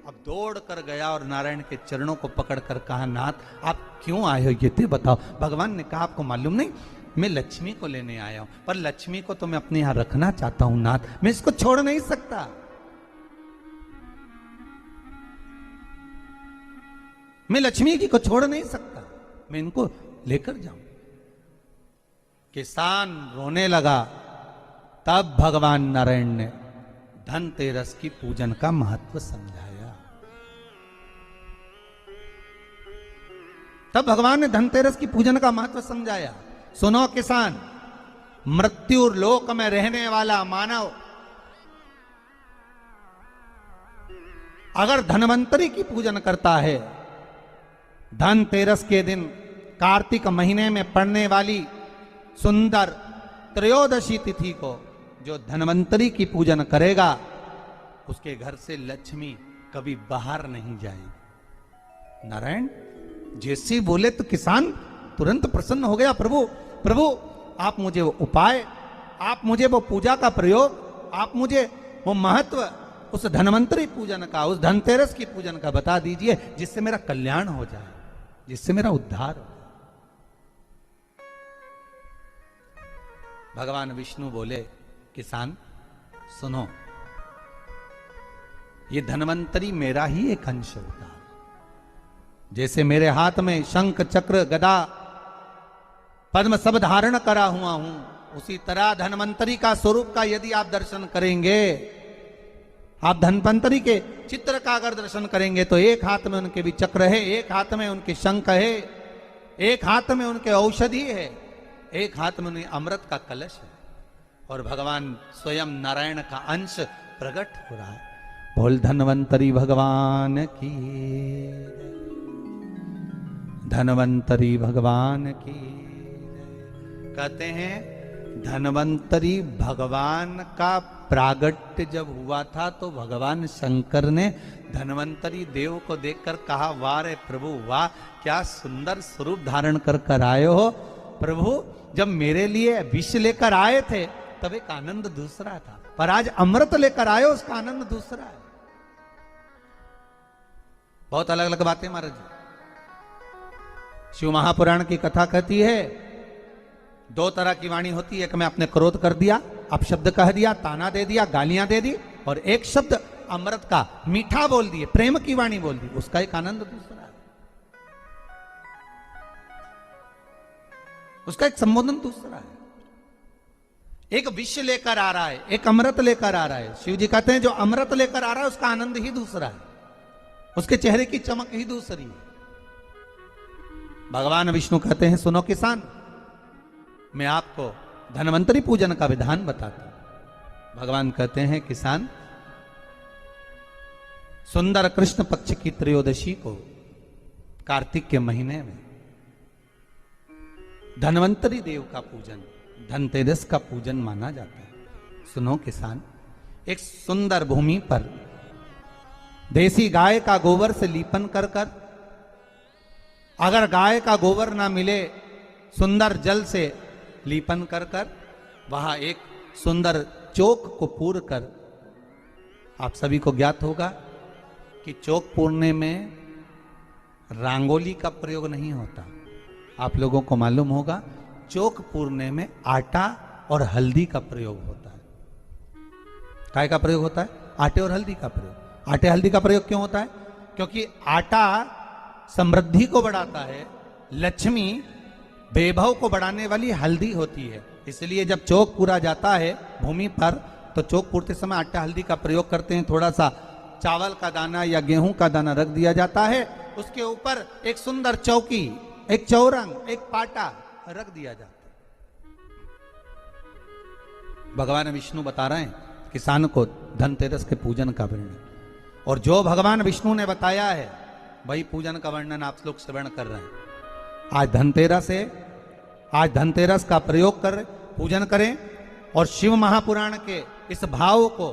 अब दौड़ कर गया और नारायण के चरणों को पकड़कर कहा, नाथ आप क्यों आए हो ये तो बताओ। भगवान ने कहा, आपको मालूम नहीं, मैं लक्ष्मी को लेने आया हूं, पर लक्ष्मी को तो मैं अपने यहां रखना चाहता हूं नाथ, मैं इसको छोड़ नहीं सकता। मैं लक्ष्मी जी को छोड़ नहीं सकता, मैं इनको लेकर जाऊं। किसान रोने लगा। तब भगवान नारायण ने धनतेरस की पूजन का महत्व समझाया। तब भगवान ने धनतेरस की पूजन का महत्व समझाया। सुनो किसान, मृत्यु लोक में रहने वाला मानव अगर धनवंतरी की पूजन करता है, धनतेरस के दिन कार्तिक महीने में पड़ने वाली सुंदर त्रयोदशी तिथि को जो धनवंतरी की पूजन करेगा, उसके घर से लक्ष्मी कभी बाहर नहीं जाएगी। नारायण जैसे बोले तो किसान तुरंत प्रसन्न हो गया। प्रभु प्रभु आप मुझे वो उपाय, आप मुझे वो पूजा का प्रयोग, आप मुझे वो महत्व उस धनवंतरी पूजन का, उस धनतेरस की पूजन का बता दीजिए, जिससे मेरा कल्याण हो जाए, जिससे मेरा उद्धार हो। भगवान विष्णु बोले, किसान सुनो, ये धनवंतरी मेरा ही एक अंश होता है। जैसे मेरे हाथ में शंख चक्र गदा पद्म सब धारण करा हुआ हूं, उसी तरह धनवंतरी का स्वरूप का यदि आप दर्शन करेंगे, आप धनवंतरी के चित्र का अगर दर्शन करेंगे, तो एक हाथ में उनके भी चक्र है, एक हाथ में उनके शंख है, एक हाथ में उनके औषधि है, एक हाथ में उन्हें अमृत का कलश है, और भगवान स्वयं नारायण का अंश प्रकट हो रहा है। बोल धनवंतरी भगवान की, धनवंतरी भगवान की। कहते हैं धनवंतरी भगवान का प्रागट्य जब हुआ था, तो भगवान शंकर ने धनवंतरी देव को देखकर कहा, वाह रे प्रभु वाह, क्या सुंदर स्वरूप धारण कर कर आए हो प्रभु। जब मेरे लिए विष लेकर आए थे तब एक आनंद दूसरा था, पर आज अमृत लेकर आए हो, उसका आनंद दूसरा है। बहुत अलग अलग बातें महाराज जी। शिव महापुराण की कथा कहती है, दो तरह की वाणी होती है, एक में आपने क्रोध कर दिया, अपशब्द कह दिया, ताना दे दिया, गालियां दे दी, और एक शब्द अमृत का मीठा बोल दिए, प्रेम की वाणी बोल दी, उसका एक आनंद दूसरा है, उसका एक संबोधन दूसरा है। एक विष लेकर आ रहा है, एक अमृत लेकर आ रहा है। शिव जी कहते हैं जो अमृत लेकर आ रहा है उसका आनंद ही दूसरा है, उसके चेहरे की चमक ही दूसरी है। भगवान विष्णु कहते हैं, सुनो किसान, मैं आपको धनवंतरी पूजन का विधान बताता हूं। भगवान कहते हैं, किसान, सुंदर कृष्ण पक्ष की त्रयोदशी को कार्तिक के महीने में धनवंतरी देव का पूजन, धनतेरस का पूजन माना जाता है। सुनो किसान, एक सुंदर भूमि पर देसी गाय का गोबर से लीपन कर कर, अगर गाय का गोबर ना मिले, सुंदर जल से लीपन कर कर, वहां एक सुंदर चौक को पूर कर, आप सभी को ज्ञात होगा कि चौक पूरने में रंगोली का प्रयोग नहीं होता। आप लोगों को मालूम होगा, चौक पूरने में आटा और हल्दी का प्रयोग होता है। काय का प्रयोग होता है? आटे और हल्दी का प्रयोग। आटे हल्दी का प्रयोग क्यों होता है? क्योंकि आटा समृद्धि को बढ़ाता है, लक्ष्मी वैभव को बढ़ाने वाली हल्दी होती है। इसलिए जब चौक पूरा जाता है भूमि पर, तो चौक पूरते समय आटा हल्दी का प्रयोग करते हैं। थोड़ा सा चावल का दाना या गेहूं का दाना रख दिया जाता है, उसके ऊपर एक सुंदर चौकी, एक चौरंग, एक पाटा रख दिया जाता है। भगवान विष्णु बता रहे हैं किसान को धनतेरस के पूजन का वर्णन, और जो भगवान विष्णु ने बताया है वही पूजन का वर्णन आप लोग श्रवण कर रहे हैं। आज धनतेरस है, आज धनतेरस का प्रयोग कर पूजन करें, और शिव महापुराण के इस भाव को,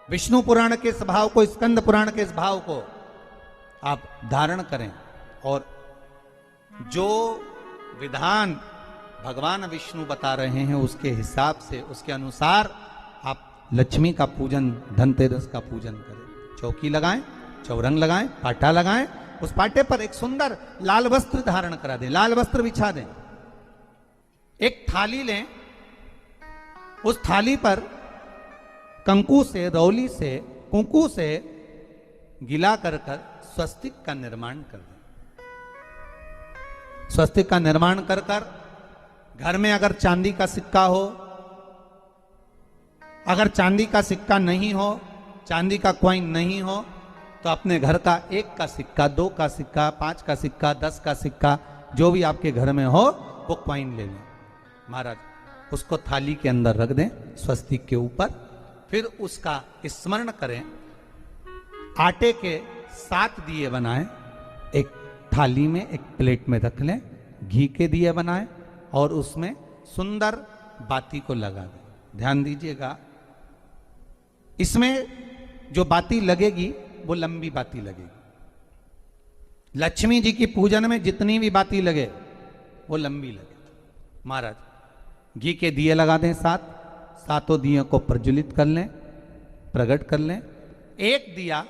विष्णु पुराण के इस भाव को, स्कंद पुराण के इस भाव को आप धारण करें, और जो विधान भगवान विष्णु बता रहे हैं उसके हिसाब से, उसके अनुसार आप लक्ष्मी का पूजन, धनतेरस का पूजन करें। चौकी लगाएं, चौरंग लगाएं, पाटा लगाएं, उस पाटे पर एक सुंदर लाल वस्त्र धारण करा दें, लाल वस्त्र बिछा दें। एक थाली लें, उस थाली पर कंकु से, रौली से, कुंकू से गिला कर स्वस्तिक का निर्माण कर दें। स्वस्तिक का निर्माण कर घर में अगर चांदी का सिक्का हो, अगर चांदी का सिक्का नहीं हो, चांदी का कॉइन नहीं हो, तो अपने घर का 1 का सिक्का, 2 का सिक्का, 5 का सिक्का, 10 का सिक्का, जो भी आपके घर में हो वो कॉइन ले लें महाराज, उसको थाली के अंदर रख दें स्वस्तिक के ऊपर। फिर उसका स्मरण करें, आटे के 7 दिए बनाएं, एक थाली में, एक प्लेट में रख लें, घी के दिए बनाएं और उसमें सुंदर बाती को लगा दें। ध्यान दीजिएगा, इसमें जो बाती लगेगी वो लंबी बाती लगेगी। लक्ष्मी जी की पूजन में जितनी भी बाती लगे वो लंबी लगे। महाराज घी के दिए लगा दें 7, सातों दियों को प्रज्वलित कर लें, प्रकट कर लें। एक दिया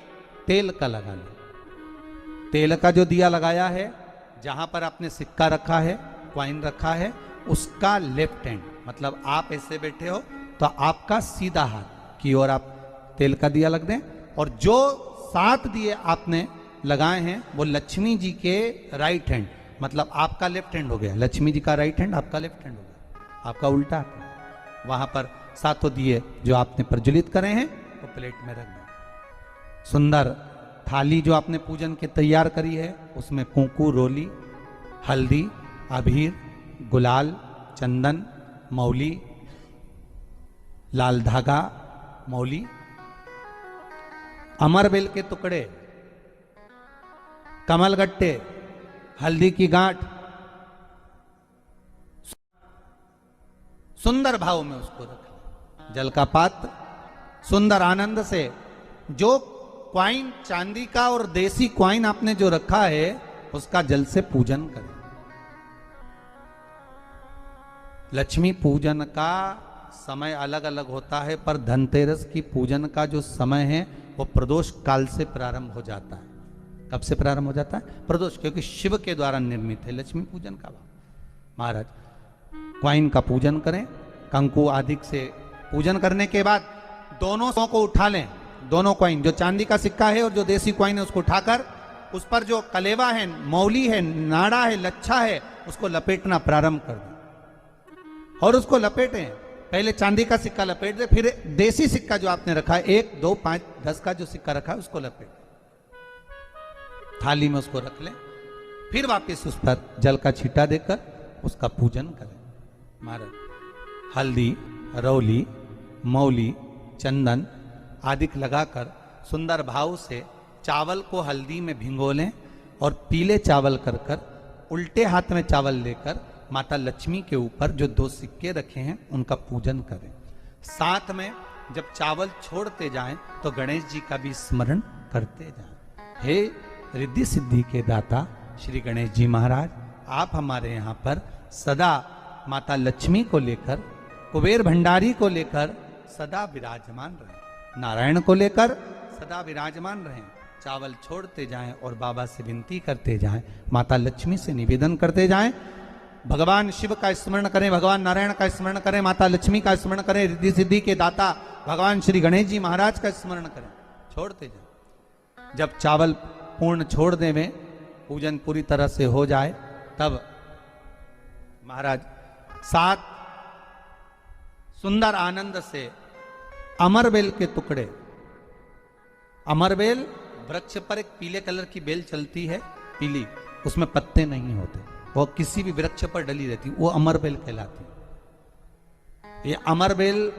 तेल का लगा लें। तेल का जो दिया लगाया है, जहां पर आपने सिक्का रखा है, कॉइन रखा है, उसका लेफ्ट हैंड, मतलब आप ऐसे बैठे हो तो आपका सीधा हाथ की ओर आप तेल का दिया लग दें। और जो 7 दिए आपने लगाए हैं वो लक्ष्मी जी के राइट हैंड, मतलब आपका लेफ्ट हैंड हो गया, लक्ष्मी जी का राइट हैंड, आपका लेफ्ट हैंड हो गया, आपका उल्टा हाथ। वहां पर 7 दिए जो आपने प्रज्वलित करे हैं वो प्लेट में रख दें। सुंदर थाली जो आपने पूजन के तैयार करी है, उसमें कुंकू, रोली, हल्दी, अबीर, गुलाल, चंदन, मौली, लाल धागा, मौली, अमरबेल के टुकड़े, कमलगट्टे, हल्दी की गांठ, सुंदर भाव में उसको रखें। जल का पात्र सुंदर आनंद से, जो क्वाइन चांदी का और देसी क्वाइन आपने जो रखा है उसका जल से पूजन करें। लक्ष्मी पूजन का समय अलग अलग होता है, पर धनतेरस की पूजन का जो समय है वो प्रदोष काल से प्रारंभ हो जाता है। कब से प्रारंभ हो जाता है? प्रदोष, क्योंकि शिव के द्वारा निर्मित है लक्ष्मी पूजन का भाव। महाराज क्वाइन का पूजन करें, कंकु आदि से पूजन करने के बाद दोनों को उठा लें। दोनों क्वाइन, जो चांदी का सिक्का है और जो देसी क्वाइन है, उसको उठाकर उस पर जो कलेवा है, मौली है, नाड़ा है, लच्छा है, उसको लपेटना प्रारंभ कर दें। और उसको लपेटें, पहले चांदी का सिक्का लपेट दे, फिर देसी सिक्का जो आपने रखा है 1, 2, 5, 10 का जो सिक्का रखा है उसको लपेट थाली में उसको रख लें। फिर वापस उस पर जल का छींटा देकर उसका पूजन करें। महाराज हल्दी, रौली, मौली, चंदन आदि लगाकर सुंदर भाव से चावल को हल्दी में भिगो लें और पीले चावल कर कर उल्टे हाथ में चावल लेकर माता लक्ष्मी के ऊपर जो 2 सिक्के रखे हैं उनका पूजन करें। साथ में जब चावल छोड़ते जाएं तो गणेश जी का भी स्मरण करते जाएं। हे रिद्धि सिद्धि के दाता श्री गणेश जी महाराज, आप हमारे यहाँ पर सदा माता लक्ष्मी को लेकर, कुबेर भंडारी को लेकर सदा विराजमान रहें, नारायण को लेकर सदा विराजमान रहें। चावल छोड़ते जाएं और बाबा से विनती करते जाएं, माता लक्ष्मी से निवेदन करते जाएं। भगवान शिव का स्मरण करें, भगवान नारायण का स्मरण करें, माता लक्ष्मी का स्मरण करें, रिद्धि सिद्धि के दाता भगवान श्री गणेश जी महाराज का स्मरण करें, छोड़ते जाएं। जब चावल पूर्ण छोड़ देवें, पूजन पूरी तरह से हो जाए, तब महाराज 7 सुंदर आनंद से अमरबेल के टुकड़े, अमरबेल वृक्ष पर एक पीले कलर की बेल चलती है, पीली, उसमें पत्ते नहीं होते, वो किसी भी वृक्ष पर डली रहती, वो अमरबेल कहलाती। ये अमरबेल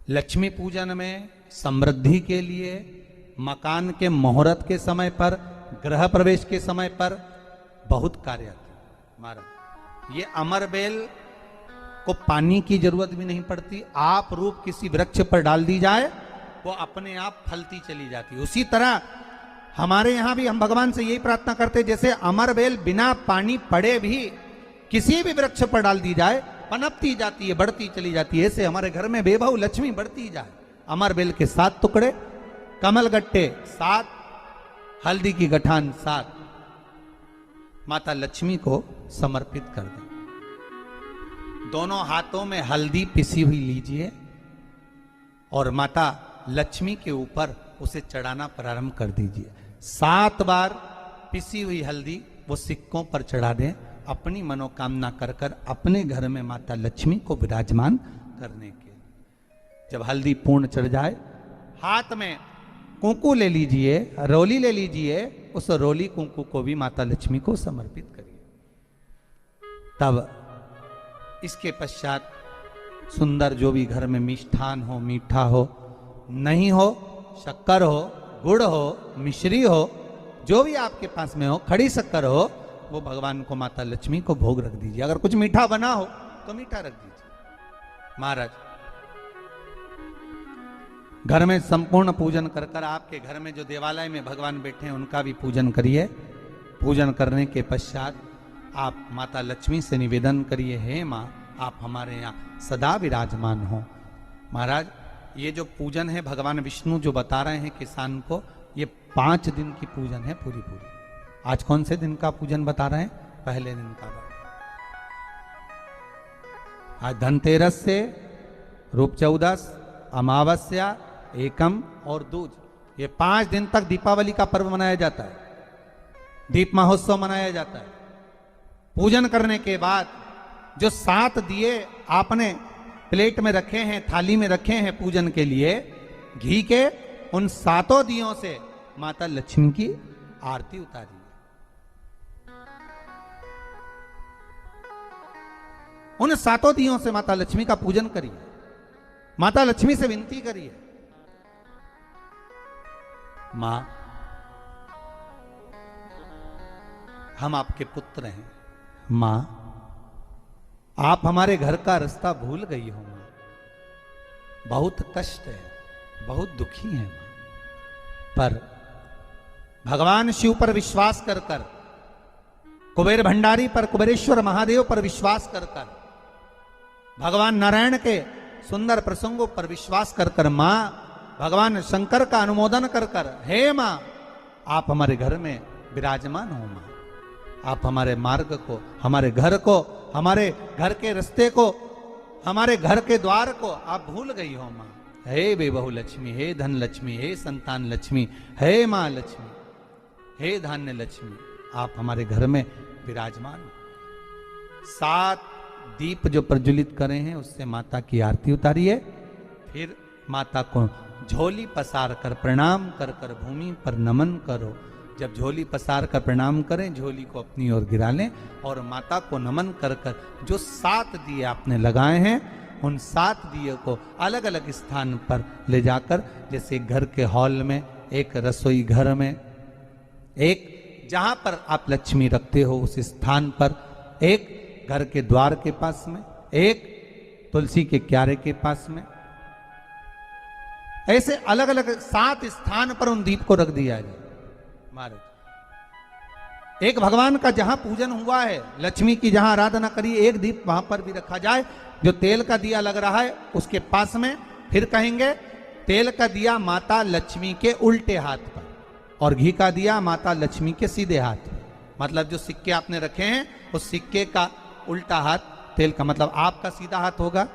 लक्ष्मी पूजन में, समृद्धि के लिए, मकान के मुहूर्त के समय पर, गृह प्रवेश के समय पर बहुत कार्य आती है। महाराज ये अमरबेल को पानी की जरूरत भी नहीं पड़ती, आप रूप किसी वृक्ष पर डाल दी जाए वो अपने आप फलती चली जाती है। उसी तरह हमारे यहां भी हम भगवान से यही प्रार्थना करते, जैसे अमरबेल बिना पानी पड़े भी किसी भी वृक्ष पर डाल दी जाए पनपती जाती है, बढ़ती चली जाती है, ऐसे हमारे घर में बेभव लक्ष्मी बढ़ती जाए। अमरबेल के 7 टुकड़े कमल गट्टे 7, हल्दी की गठान 7 माता लक्ष्मी को समर्पित कर दें। दोनों हाथों में हल्दी पिसी हुई लीजिए और माता लक्ष्मी के ऊपर उसे चढ़ाना प्रारंभ कर दीजिए। 7 बार पिसी हुई हल्दी वो सिक्कों पर चढ़ा दें, अपनी मनोकामना कर कर अपने घर में माता लक्ष्मी को विराजमान करने के। जब हल्दी पूर्ण चढ़ जाए, हाथ में कुंकू ले लीजिए, रोली ले लीजिए, उस रोली कुंकू को भी माता लक्ष्मी को समर्पित करिए। तब इसके पश्चात सुंदर जो भी घर में मिष्ठान हो, मीठा हो, नहीं हो, शक्कर हो, गुड़ हो, मिश्री हो, जो भी आपके पास में हो, खड़ी शक्कर हो, वो भगवान को माता लक्ष्मी को भोग रख दीजिए। अगर कुछ मीठा बना हो तो मीठा रख दीजिए। महाराज घर में संपूर्ण पूजन कर कर आपके घर में जो देवालय में भगवान बैठे हैं उनका भी पूजन करिए। पूजन करने के पश्चात आप माता लक्ष्मी से निवेदन करिए, हे माँ आप हमारे यहाँ सदा विराजमान हो। महाराज ये जो पूजन है भगवान विष्णु जो बता रहे हैं किसान को, ये 5 दिन की पूजन है पूरी। आज कौन से दिन का पूजन बता रहे हैं? पहले दिन का। आज धनतेरस से रूप चौदस, अमावस्या, एकम और दूज, ये 5 दिन तक दीपावली का पर्व मनाया जाता है, दीप महोत्सव मनाया जाता है। पूजन करने के बाद जो 7 दिए आपने प्लेट में रखे हैं, थाली में रखे हैं पूजन के लिए, घी के, उन 7 दियों से माता लक्ष्मी की आरती उतारिए। उन 7 दियों से माता लक्ष्मी का पूजन करिए। माता लक्ष्मी से विनती करिए, मां हम आपके पुत्र हैं, मां आप हमारे घर का रास्ता भूल गई हो, मां बहुत कष्ट है, बहुत दुखी है मां। पर भगवान शिव पर विश्वास कर कर, कुबेर भंडारी पर, कुबेरेश्वर महादेव पर विश्वास कर कर, भगवान नारायण के सुंदर प्रसंगों पर विश्वास कर कर, मां भगवान शंकर का अनुमोदन कर कर, हे मां आप हमारे घर में विराजमान हो, मां आप हमारे मार्ग को, हमारे घर को, हमारे घर के रास्ते को, हमारे घर के द्वार को आप भूल गई हो मां। हे बेबहू लक्ष्मी, हे धन लक्ष्मी, हे संतान लक्ष्मी, हे मां लक्ष्मी, हे धान्य लक्ष्मी, आप हमारे घर में विराजमान हो। 7 दीप जो प्रज्वलित करे हैं उससे माता की आरती उतारिए। फिर माता को झोली पसार कर प्रणाम कर कर भूमि पर नमन करो। जब झोली पसार कर प्रणाम करें, झोली को अपनी ओर गिरा लें और माता को नमन कर कर जो 7 दिए आपने लगाए हैं, उन 7 दिए को अलग अलग स्थान पर ले जाकर, जैसे घर के हॉल में, एक रसोई घर में, एक जहां पर आप लक्ष्मी रखते हो उस स्थान पर, एक घर के द्वार के पास में, एक तुलसी के क्यारे के पास में, ऐसे अलग अलग 7 स्थान पर उन दीप को रख दिया जाए। महाराज एक भगवान का जहां पूजन हुआ है, लक्ष्मी की जहां आराधना करी, एक दीप वहां पर भी रखा जाए। जो तेल का दिया लग रहा है उसके पास में, फिर कहेंगे तेल का दिया माता लक्ष्मी के उल्टे हाथ पर और घी का दिया माता लक्ष्मी के सीधे हाथ पर। मतलब जो सिक्के आपने रखे हैं उस सिक्के का उल्टा हाथ तेल का, मतलब आपका सीधा हाथ होगा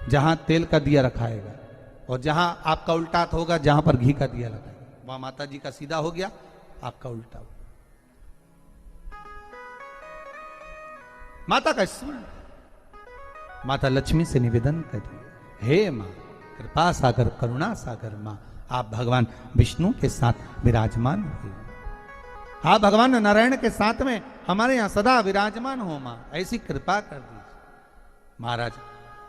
जहां तेल का दिया रखाएगा, और जहां आपका उल्टा हाथ होगा जहां पर घी का दिया लगाएगा, वहां माता जी का सीधा हो गया, आपका उल्टा हो। माता का स्मरण, माता लक्ष्मी से निवेदन करिए, हे मां कृपा सागर, करुणा सागर मां, आप भगवान विष्णु के साथ विराजमान हुए, आप भगवान नारायण के साथ में हमारे यहां सदा विराजमान हो मां, ऐसी कृपा कर दीजिए। महाराज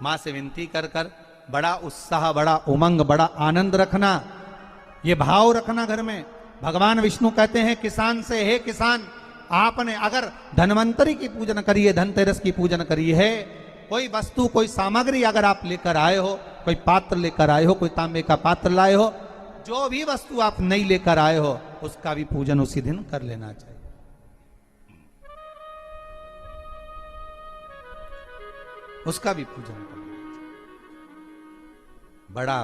मां से विनती कर कर बड़ा उत्साह, बड़ा उमंग, बड़ा आनंद रखना, ये भाव रखना घर में। भगवान विष्णु कहते हैं किसान से, हे किसान आपने अगर धनवंतरी की पूजन करी है, धनतेरस की पूजन करी है, कोई वस्तु, कोई सामग्री अगर आप लेकर आए हो, कोई पात्र लेकर आए हो, कोई तांबे का पात्र लाए हो, जो भी वस्तु आप नहीं लेकर आए हो उसका भी पूजन उसी दिन कर लेना चाहिए। उसका भी पूजन करना चाहिए। बड़ा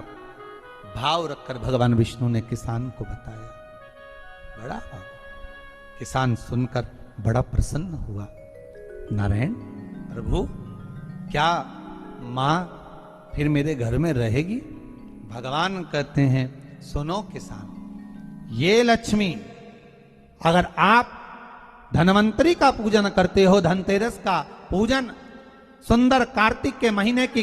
भाव रखकर भगवान विष्णु ने किसान को बताया। बड़ा भाव। किसान सुनकर बड़ा प्रसन्न हुआ। नारायण प्रभु, क्या मां फिर मेरे घर में रहेगी? भगवान कहते हैं, सुनो किसान, ये लक्ष्मी, अगर आप धनवंतरी का पूजन करते हो, धनतेरस का पूजन, सुंदर कार्तिक के महीने की